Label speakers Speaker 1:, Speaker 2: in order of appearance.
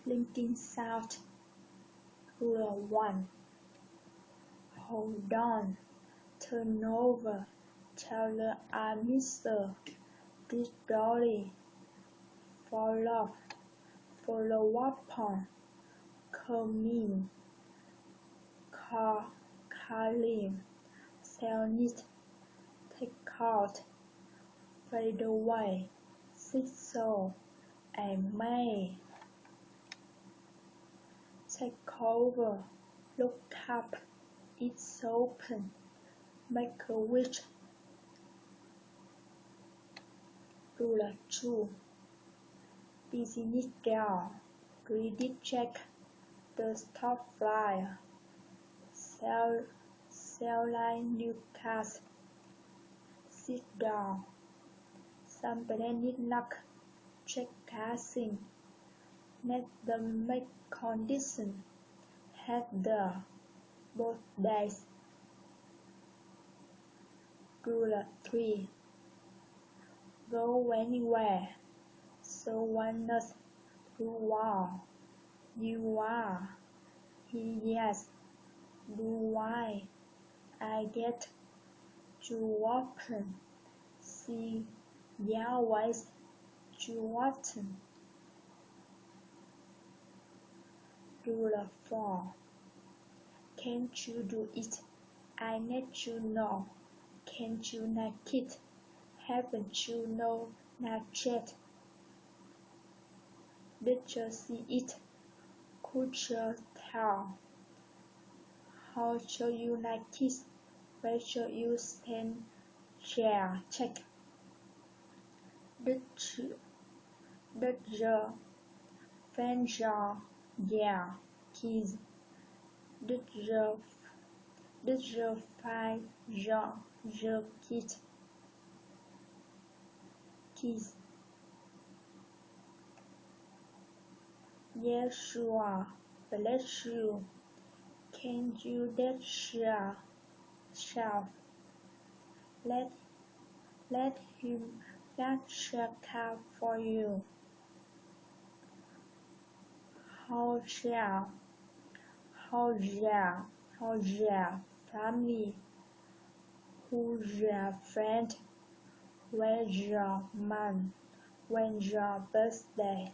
Speaker 1: Linking South. Rule 1. Hold on. Turn over. Tell the administrator. This dolly. Follow. Follow up on. Coming. Kalim. Cellnit. Take out. Fade away. Sixo. And May. Take over. Look up. It's open. Make a wish. Rule 2. Business down. Read it, check the stop flyer. Sell line new cars. Sit down. Somebody need luck. Check casting. Net the make condition. Had the both days. Rule 3. Go anywhere. So one knows who are. You are. He yes. Do why. I get too often. See Yahweh's too often. Rule 4. Can't you do it? I let you know. Can't you not it? Haven't you know not yet? Did you see it? Could you tell? How shall you like it? Where shall you stand? Share, check. Did you find your yeah keys? Did you find your keys? Yes, sure. Bless you. Can you that share? Let him that share car for you. How shall family? Who's your friend? Where's your man? When's your birthday?